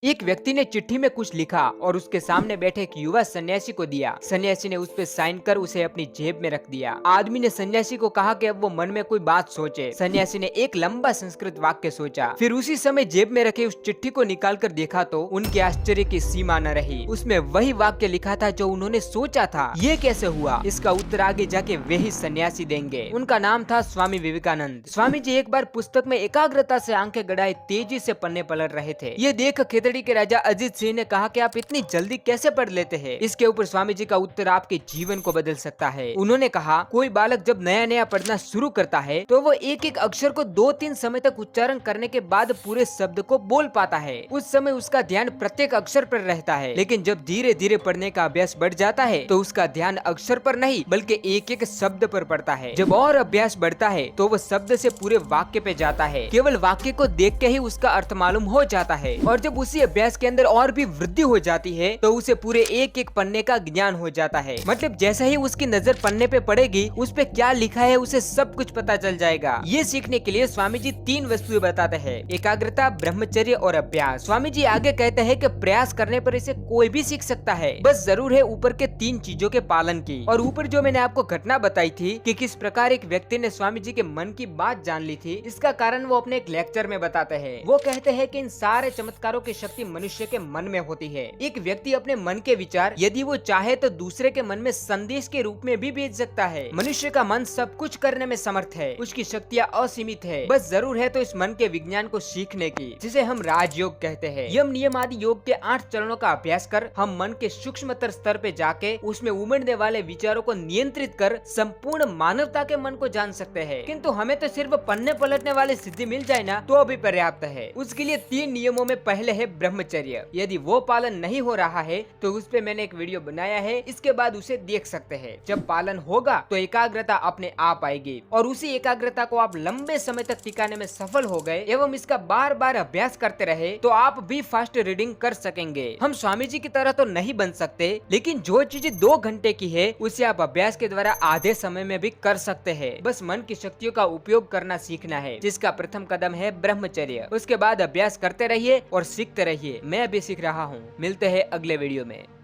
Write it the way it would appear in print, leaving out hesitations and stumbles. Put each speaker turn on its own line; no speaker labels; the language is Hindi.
एक व्यक्ति ने चिट्ठी में कुछ लिखा और उसके सामने बैठे एक युवा सन्यासी को दिया। सन्यासी ने उस पे साइन कर उसे अपनी जेब में रख दिया। आदमी ने सन्यासी को कहा कि अब वो मन में कोई बात सोचे। सन्यासी ने एक लंबा संस्कृत वाक्य सोचा, फिर उसी समय जेब में रखे उस चिट्ठी को निकाल कर देखा तो उनके आश्चर्य की सीमा न रही। उसमें वही वाक्य लिखा था जो उन्होंने सोचा था। ये कैसे हुआ, इसका उत्तर आगे जाके वही सन्यासी देंगे। उनका नाम था स्वामी विवेकानंद। स्वामी जी एक बार पुस्तक में एकाग्रता से आंखें गड़ाए तेजी से पन्ने पलट रहे थे। ये देख खितड़ी के राजा अजीत सिंह ने कहा कि आप इतनी जल्दी कैसे पढ़ लेते हैं। इसके ऊपर स्वामी जी का उत्तर आपके जीवन को बदल सकता है। उन्होंने कहा, कोई बालक जब नया नया पढ़ना शुरू करता है तो वो एक एक अक्षर को 2-3 समय तक उच्चारण करने के बाद पूरे शब्द को बोल पाता है। उस समय उसका ध्यान प्रत्येक अक्षर पर रहता है, लेकिन जब धीरे धीरे पढ़ने का अभ्यास बढ़ जाता है तो उसका ध्यान अक्षर पर नहीं बल्कि एक एक शब्द पर पड़ता है। जब और अभ्यास बढ़ता है तो वो शब्द से पूरे वाक्य पे जाता है। केवल वाक्य को देख के ही उसका अर्थ मालूम हो जाता है। और जब उसी अभ्यास के अंदर और भी वृद्धि हो जाती है तो उसे पूरे एक एक पन्ने का ज्ञान हो जाता है। मतलब जैसे ही उसकी नजर पन्ने पे पड़ेगी, उस पे क्या लिखा है उसे सब कुछ पता चल जाएगा। ये सीखने के लिए स्वामी जी 3 वस्तुएं बताते हैं: एकाग्रता, ब्रह्मचर्य और अभ्यास। स्वामी जी आगे कहते हैं कि प्रयास करने पर इसे कोई भी सीख सकता है, बस जरूर है ऊपर के 3 चीजों के पालन की। और ऊपर जो मैंने आपको घटना बताई थी कि किस प्रकार एक व्यक्ति ने स्वामी जी के मन की बात जान ली थी, इसका कारण वो अपने एक लेक्चर में बताते हैं। वो कहते हैं कि इन सारे चमत्कारों की शक्ति मनुष्य के मन में होती है। एक व्यक्ति अपने मन के विचार यदि वो चाहे तो दूसरे के मन में संदेश के रूप में भी भेज सकता है। मनुष्य का मन सब कुछ करने में समर्थ है, उसकी शक्तियाँ असीमित है, बस जरूर है तो इस मन के विज्ञान को सीखने की, जिसे हम राजयोग कहते हैं। यम नियम आदि योग के 8 चरणों का अभ्यास कर हम मन के सूक्ष्मतर स्तर पे जाके उसमें उमड़ने वाले विचारों को नियंत्रित कर संपूर्ण मानवता के मन को जान सकते हैं। किंतु हमें तो सिर्फ पन्ने पलटने वाली सिद्धि मिल जाए ना तो अभी पर्याप्त है। उसके लिए 3 नियमों में पहले है ब्रह्मचर्य। यदि वो पालन नहीं हो रहा है तो उस पे मैंने एक वीडियो बनाया है, इसके बाद उसे देख सकते हैं। जब पालन होगा तो एकाग्रता अपने आप आएगी और उसी एकाग्रता को आप लंबे समय तक टिकाने में सफल हो गए एवं इसका बार बार अभ्यास करते रहे तो आप भी फास्ट रीडिंग कर सकेंगे। हम स्वामी जी की तरह तो नहीं बन सकते, लेकिन जो चीज 2 घंटे की है उसे आप अभ्यास के द्वारा आधे समय में भी कर सकते हैं। बस मन की शक्तियों का उपयोग करना सीखना है, जिसका प्रथम कदम है ब्रह्मचर्य। उसके बाद अभ्यास करते रहिए और सीखते रहिए। मैं भी सीख रहा हूँ। मिलते हैं अगले वीडियो में।